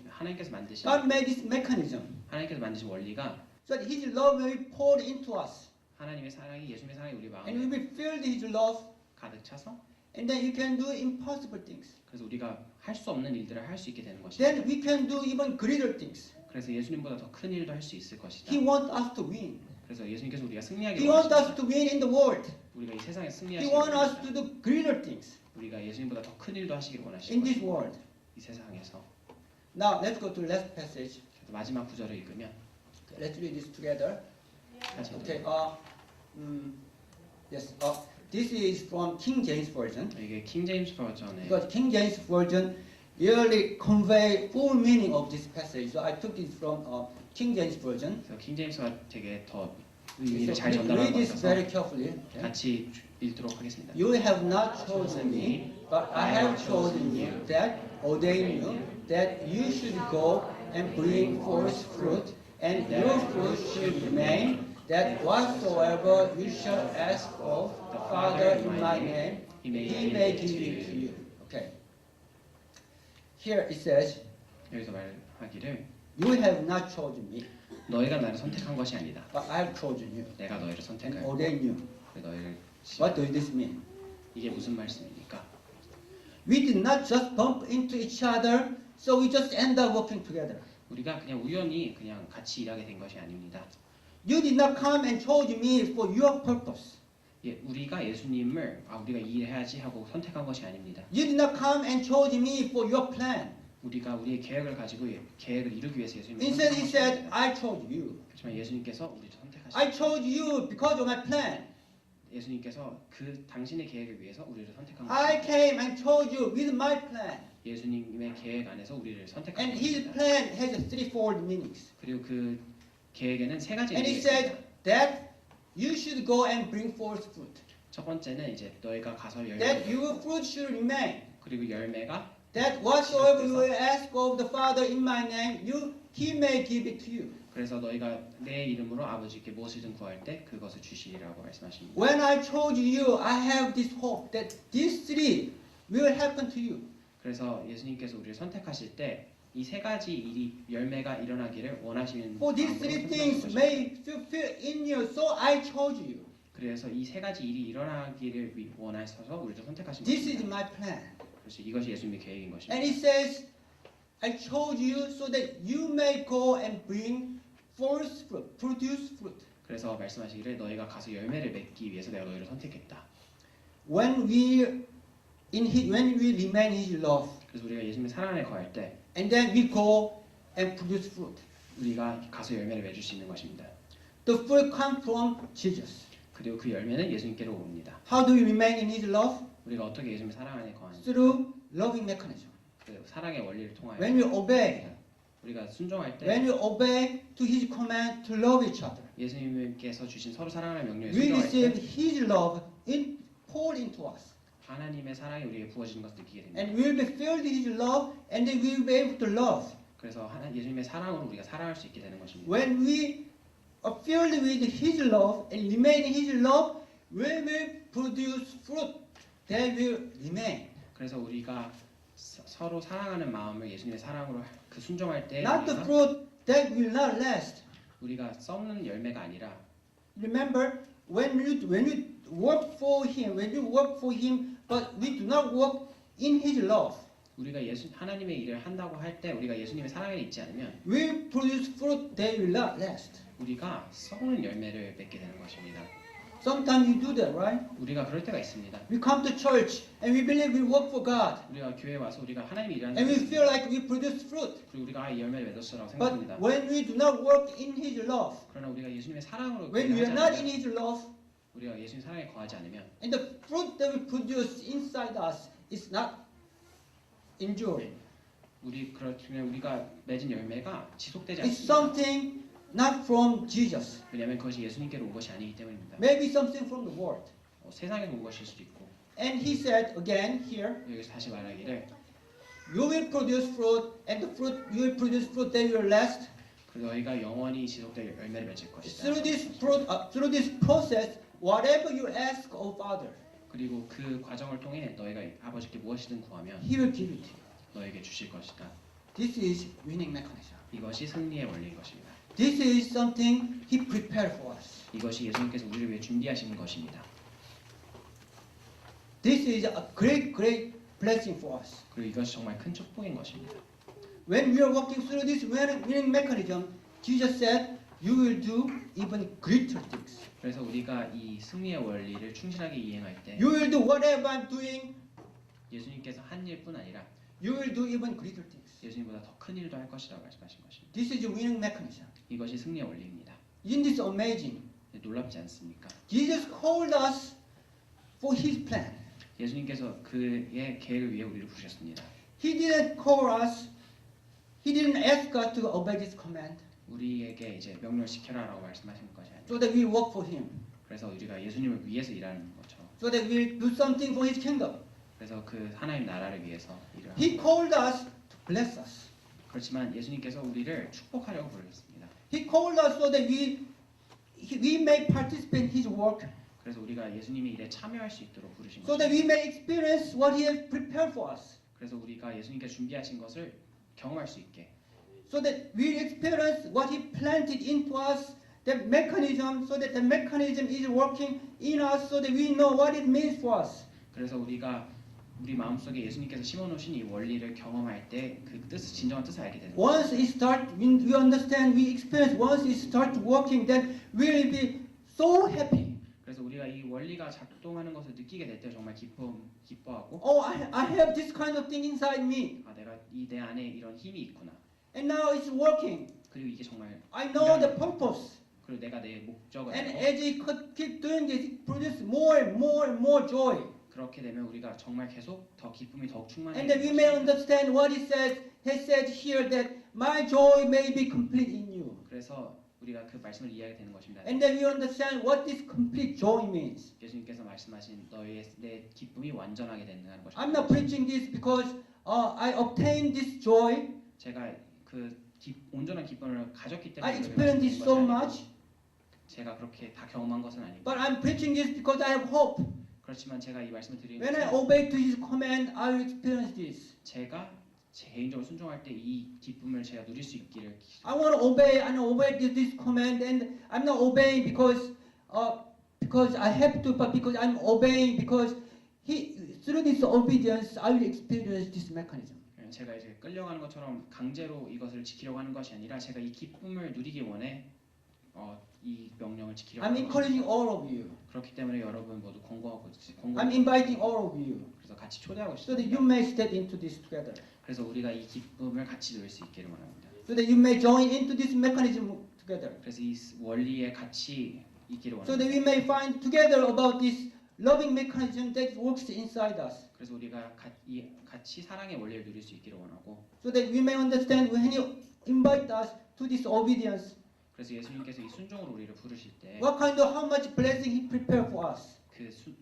하나님께서 만드신 God made this mechanism 하나님께서 만드신 원리가 so that his love will be poured into us. 하나님의 사랑이 예수님의 사랑이 우리 And we 마음에 will feel his love, 가득 차서 and then you can do impossible things. 그래서 우리가 할 수 없는 일들을 할 수 있게 되는 것입니다. Then we can do even greater things. 그래서 예수님보다 더 큰 일도 할 수 있을 것이다. He wants us to win. 그래서 예수님께서 우리가 승리하기 He wants us 원하십니다. to win in the world. 우리가 이 세상에 He 승리하시기 wants us 원하십니다. to do greater things 우리가 예수님보다 더 큰 일도 하시길 in 원하시고 this world. 이 세상에서 Now let's go to the last passage. 그래서 마지막 구절을 읽으면 Let's read this together. 같이 Okay. Yes. This is from King James Version. 이게 킹 제임스 버전의 Because King James Version really convey full meaning of this passage. So I took it from King James Version. 그래서 킹 제임스가 되게 더 So 의미를 잘 read 전달하는 것 this very 같아서 carefully. Okay? 같이 읽도록 하겠습니다. You have not chosen me, but I have chosen you, that ordained you, that you should go and bring forth fruit, and your fruit should remain, that whatsoever you shall ask of the Father in my name, He may give it to you. Okay. Here it says, 여기서 말하기를 you have not chosen me, 너희가 나를 선택한 것이 아니다. but I have chosen you 내가 너희를 and 선택하였고 ordained you. 너희를 What does this mean? 이게 무슨 말씀입니까? We did not just bump into each other, so we just end up working together. 우리가 그냥 우연히 그냥 같이 일하게 된 것이 아닙니다. You did not come and chose me for your purpose. 우리가 예수님을 우리가 이 일을 해야지 하고 선택한 것이 아닙니다. You did not come and chose me for your plan. 우리가 우리의 계획을 가지고 계획을 이루기 위해서 예수님을 Instead, he 선택한 said, I chose you. 그렇지만 예수님께서 우리를 I 선택하셨습니다. chose you because of my plan. 예수님께서 그 당신의 계획을 위해서 우리를 선택한 I 것입니다. came and chose you with my plan. 예수님의 계획 안에서 우리를 선택한 And his 것입니다. plan has threefold meanings. 그리고 그 계획에는 세 가지 And he 의미가 said 있습니다. that you should go and bring forth fruit. 첫 번째는 이제 너희가 가서 That 열매 your fruit should remain. 그리고 열매가 That whatsoever you will ask of the Father in my name, He may give it to you. 그래서 너희가 내 이름으로 아버지께 무엇이든 구할 때 그것을 주시리라고 말씀하십니다. When I told you, I have this hope that these three will happen to you. 그래서 예수님께서 우리를 선택하실 때 이 세 가지 일이 열매가 일어나기를 원하시는 For these 마음으로 three 선택하신 things 것입니다. may fulfill in you, so I chose you. 그래서 이 세 가지 일이 일어나기를 원하셔서 우리를 선택하신 This is 것입니다. my plan. 그래서 이것이 예수님의 계획인 것입니다. And it says, I chose you so that you may go and bring forth fruit, produce fruit. 그래서 말씀하시기를 너희가 가서 열매를 맺기 위해서 내가 너희를 선택했다. When we remain in His love, 그래서 우리가 예수님의 사랑 안에 거할 때 and then we go and produce fruit. 우리가 가서 열매를 맺을 수 있는 것입니다. The fruit comes from Jesus. 그리고 그 열매는 예수님께로 옵니다. How do we remain in His love? 우리가 어떻게 예수님의 사랑 안에 거하는지 Through loving mechanism. 그 사랑의 원리를 통하여 When we obey, 우리가 순종할 때 when we obey to His command to love each other, 예수님께서 주신 서로 사랑하는 명령에 we 순종할 receive 때 His love poured into us. 하나님의 사랑이 우리에게 부어지는 것을 느끼게 됩니다. And we will be filled with His love, and then we will be able to love. 그래서 예수님의 사랑으로 우리가 사랑할 수 있게 되는 것입니다. When we are filled with His love and remain in His love, we will produce fruit that will remain. 그래서 우리가 서로 사랑하는 마음을 예수님의 사랑으로 그 순종할 때 Not the fruit that will not last. 우리가 썩는 열매가 아니라 Remember, when you work for Him, but we do not work in His love, 우리가 하나님의 일을 한다고 할 때 우리가 예수님의 사랑에 있지 않으면 we produce fruit that will not last. 우리가 썩는 열매를 맺게 되는 것입니다. Sometimes you do that, right? 우리가 그럴 때가 있습니다. We come to church and we believe we work for God, 우리가 교회에 와서 우리가 하나님의 일을 and we 한다고 feel like we produce fruit. 그리고 우리가 열매를 맺었으라고 But 생각합니다. when we do not work in His love, 그러나 우리가 예수님의 사랑으로 when we 하지 are not in 않으면 His love, 우리가 예수님 사랑에 거하지 않으면 and the fruit that we produce inside us is not enduring. 그렇지만 우리가 맺은 열매가 지속되지 It's 않습니다. something not from Jesus. 왜냐하면 그것이 예수님께로 온 것이 아니기 때문입니다. Maybe something from the world. 세상에서 온 것일 수도 있고 And He said again here, 여기서 다시 말하기를 you will produce fruit, and the fruit you will produce fruit that will last. 너희가 영원히 지속될 열매를 맺을 것이다. Through this process, whatever you ask of Father, 그리고 그 과정을 통해 너희가 아버지께 무엇이든 구하면 He will give it to you. 너에게 주실 것이다. This is winning mechanism. 이것이 승리의 원리인 것입니다. This is something He prepared for us. 이것이 예수님께서 우리를 위해 준비하시는 것입니다. This is a great blessing for us. 그리고 이것이 정말 큰 축복인 것입니다. When we are walking through this winning mechanism, Jesus said, you will do even greater things. 그래서 우리가 이 승리의 원리를 충실하게 이행할 때 You will do whatever I'm doing, 예수님께서 한 일뿐 아니라 you will do even greater things. 예수님보다 더 큰 일도 할 것이라고 말씀하신 것입니다. This is a winning mechanism. 이것이 승리의 원리입니다. Isn't this amazing? 놀랍지 않습니까? Jesus called us for His plan. 예수님께서 그의 계획을 위해 우리를 부르셨습니다. He didn't call us, He didn't ask us to obey this command 우리에게 이제 명령을 지켜라라고 말씀하시는 것이 아니라 so that we work for Him, 그래서 우리가 예수님을 위해서 일하는 것처럼 so that we do something for His kingdom. 그래서 그 하나님 나라를 위해서 일을 He 하고 called us to bless us. 그렇지만 예수님께서 우리를 축복하려고 부르셨습니다. He called us so that we may participate in His work, 그래서 우리가 예수님의 일에 참여할 수 있도록 부르신 so that we 것입니다. may experience what He has prepared for us, 그래서 우리가 예수님께서 준비하신 것을 경험할 수 있게 so that we experience what He planted into us, that mechanism, so that the mechanism is working in us, so that we know what it means for us. 그래서 우리가 우리 마음속에 예수님께서 심어놓으신 이 원리를 경험할 때 그 뜻, 진정한 뜻을 알게 되는 거죠. Once it starts, we understand, we experience, once it starts working, then we will be so happy. 그래서 우리가 이 원리가 작동하는 것을 느끼게 될 때 정말 기뻐하고 Oh, I have this kind of thing inside me. 아 내가 내 안에 이런 힘이 있구나. And now it's working. 그리고 이게 정말 I know the purpose. 그리고 내가 내 목적을 And 알고 as it keep doing this, it produces more and more joy. 그렇게 되면 우리가 정말 계속 더 기쁨이 더욱 충만해지는 And then we may understand what it says. He said here that my joy may be complete in you. 그래서 우리가 그 말씀을 이해하게 되는 것입니다. And then we understand what this complete joy means. 예수님께서 말씀하신 너의 내 기쁨이 완전하게 된다는 것입니다. I'm not preaching this because I obtained this joy 제가 그 온전한 기쁨을 가졌기 때문에 I 이걸 experienced this so 말씀드린 것이 much, 아니고 제가 그렇게 다 경험한 것은 아니고 but I'm preaching this because I have hope. 그렇지만 제가 이 말씀을 드리는 When I 것은 obey to His command, I will experience this. 제가 개인적으로 순종할 때 이 기쁨을 제가 누릴 수 있기를 I want to obey and obey this command, and I'm not obeying because I have to, but because I'm obeying because through this obedience, I will experience this mechanism. 제가 이제 끌려가는 것처럼 강제로 이것을 지키려고 하는 것이 아니라 제가 이 기쁨을 누리기 원해 이 명령을 지키려고 I'm 하는 encouraging 것입니다. all of you. 그렇기 때문에 여러분 모두 권고하고 I'm inviting all of you 그래서 같이 초대하고 so that 싶습니다. you may step into this together. 그래서 우리가 이 기쁨을 같이 누릴 수 있기를 원합니다. So that you may join into this mechanism together. 그래서 이 원리에 같이 있기를 So that 원합니다. we may find together about this loving mechanism that works inside us. 그래서 우리가 같이 사랑의 원리를 누릴 수 있기를 원하고 So that we may understand when you invite us to this obedience, 그래서 예수님께서 이 순종으로 우리를 부르실 때 what kind of how much blessing He prepared for us.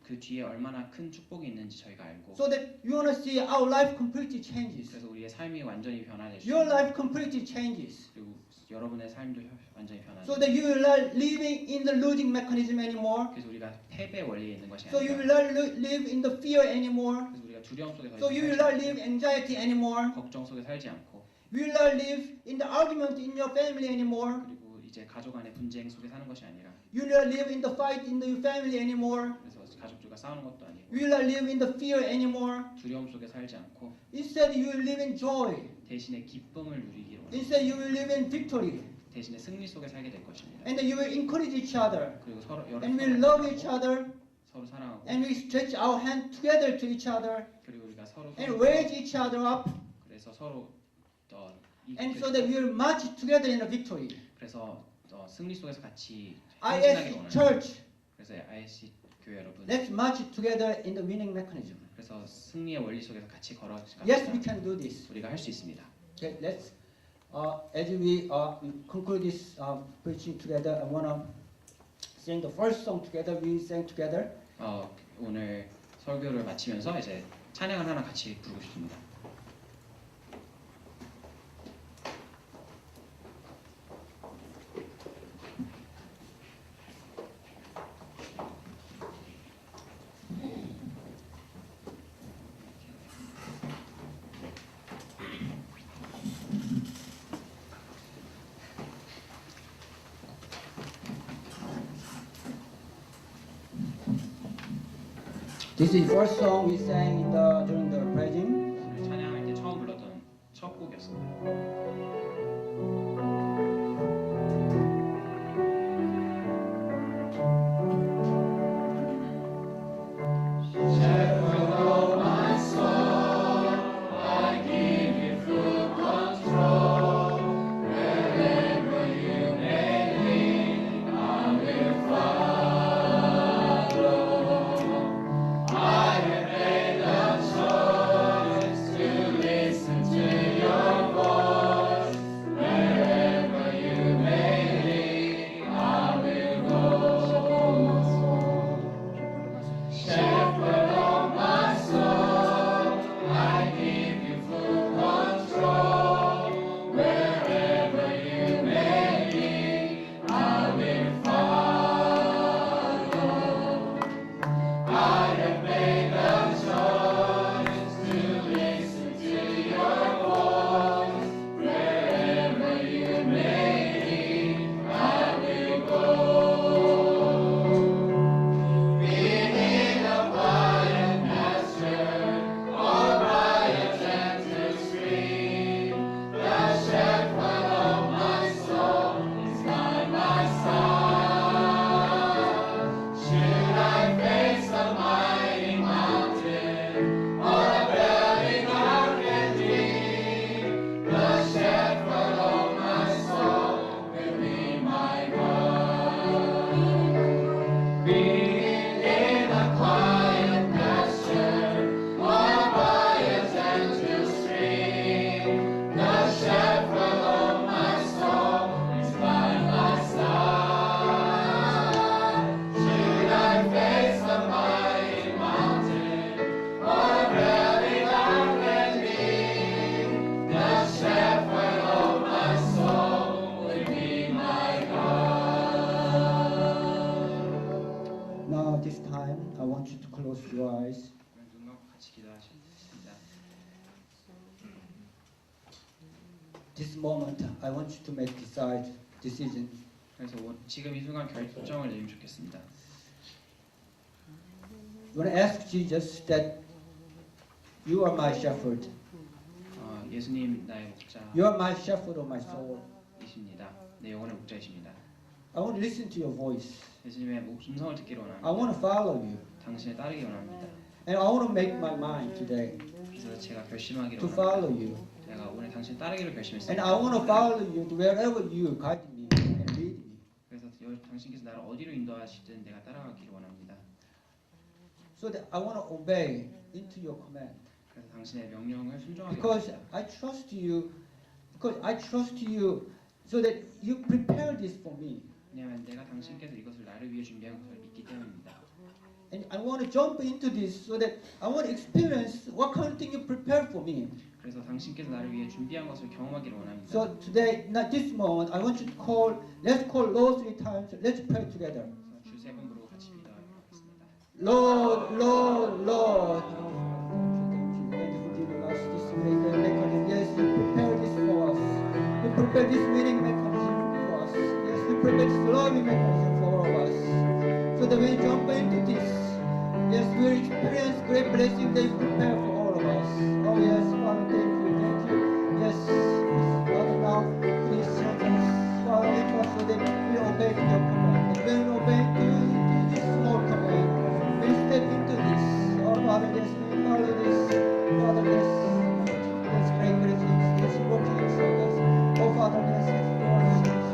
그 뒤에 얼마나 큰 축복이 있는지 저희가 알고 So that you want to see our life completely changes. 그래서 우리의 삶이 완전히 변화될 수 Your 있는 life completely changes. 그리고 여러분의 삶도 완전히 변화될 So that you will not living in the losing mechanism anymore. 그래서 우리가 패배 원리에 있는 것이 So you 아니라 will not live in the fear anymore. 그래서 우리가 두려움 속에 So you will 살지 not 않고 live anxiety anymore. 걱정 속에 살지 않고 You will not live in the argument in your family anymore. 그리고 이제 가족 간의 분쟁 속에 사는 것이 아니라 You will not live in the fight in your family anymore. 그래서 가족들과 싸우는 것도 아니고 You will not live in the fear anymore. 두려움 속에 살지 않고 Instead, you will live in joy. 대신에 기쁨을 누리기로 원합니다. Instead, you will live in victory. 대신에 승리 속에 살게 될 것입니다. And you will encourage each other. 그리고 서로 And we will love each other. 서로 사랑하고 And we stretch our hand together to each other. 그리고 우리가 서로 And raise each other up. 그래서 서로 And so that we will march together in a victory. 그래서 승리 속에서 같이 ISC 행진하기를 원합니다. Church, 그래서 ISC 교회 여러분 let's march together in the winning mechanism. 그래서 승리의 원리 속에서 같이 걸어갑시다. Yes, we can do this. 우리가 할 수 있습니다. Okay, let's, as we conclude this preaching together, I want to sing the first song together. We sang together. 오늘 설교를 마치면서 이제 찬양을 하나 같이 부르고 싶습니다. This is the first song we sang during the praising. 오늘 찬양할 때 처음 불렀던 첫 곡이었습니다. I have made a choice. 같이 기도하셨습니다. This moment, I want you to make decision. 그래서 지금 이 순간 결정을 내리면 좋겠습니다. You want to ask Jesus that you are my shepherd. 예수님 나의 목자. You are my shepherd of my soul. 이십니다. 내 영혼의 목자이십니다. I want to listen to your voice. 예수님의 음성을 듣기로 원합니다. I want to follow you. 당신을 따르기 원합니다. And I want to make my mind today 그래서 제가 결심하기로 to 원합니다. follow you. 제가 오늘 당신을 따르기로 And 결심했습니다. I want to follow you to wherever you guide me and lead me. 그래서 당신께서 나를 어디로 인도하시든 내가 따라가기를 원합니다. So that I want to obey into your command. 그래서 당신의 명령을 순종하기로 Because 원합니다. I trust you. Because I trust you so that you prepare this for me. 왜냐하면 내가 당신께서 이것을 나를 위해 준비한 것을 믿기 때문입니다. And I want to jump into this so that I want to experience what kind of thing you prepare for me. 그래서 당신께서 나를 위해 준비한 것을 경험하기를 원합니다. So today, not this moment, I want you to call. Let's call Lord 3 times. Let's pray together. 주 세 번 부르고 같이 기도하도록 하겠습니다. Lord, Lord, Lord. Thank you for giving us this mechanism. Yes, you prepare this for us. You prepare this meeting mechanism for us. Yes, you prepare this loving mechanism for all of us. So that when we jump into this, yes, we'll experience great blessing that you prepare for all of us. Oh yes, Father, thank you, thank you. Yes, Father, now please help us. Father, help us so that we obey to your command. And when we obey to this small command, we step into this. Oh Father, yes, we follow this. Father, yes, let's pray great things. Yes, working inside us. Oh Father, yes, yes, Lord, yes.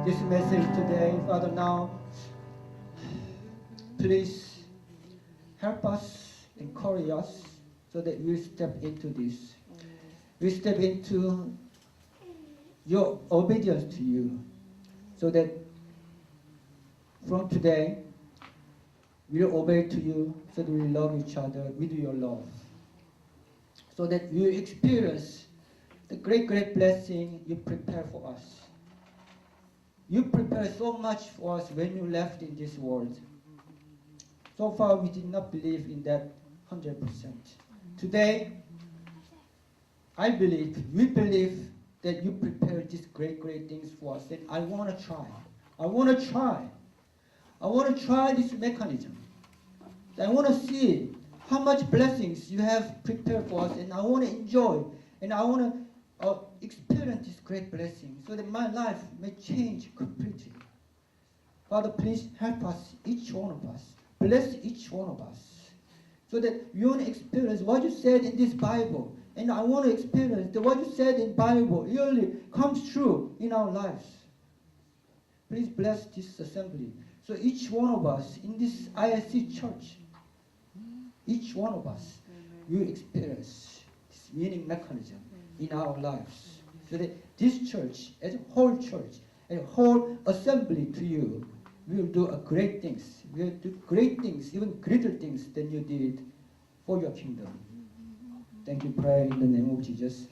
This message today, Father, now please help us, encourage us so that we step into this. We step into your obedience to you so that from today we'll obey to you so that we love each other with your love. So that we experience the great, great blessing you prepare for us. You prepared so much for us when you left in this world. So far, we did not believe in that 100%. Today, we believe that you prepared these great, great things for us. And I want to try. I want to try this mechanism. I want to see how much blessings you have prepared for us. And I want to enjoy. And I want to experience this great blessing so that my life may change completely. Father, please help us, each one of us. Bless each one of us so that we want to experience what you said in this Bible. And I want to experience that what you said in Bible really comes true in our lives. Please bless this assembly. So each one of us in this ISC church, each one of us will experience this meaning mechanism in our lives. So that this church, as a whole church, as a whole assembly to you, will do great things. We will do great things, even greater things than you did for your kingdom. Thank you, pray in the name of Jesus.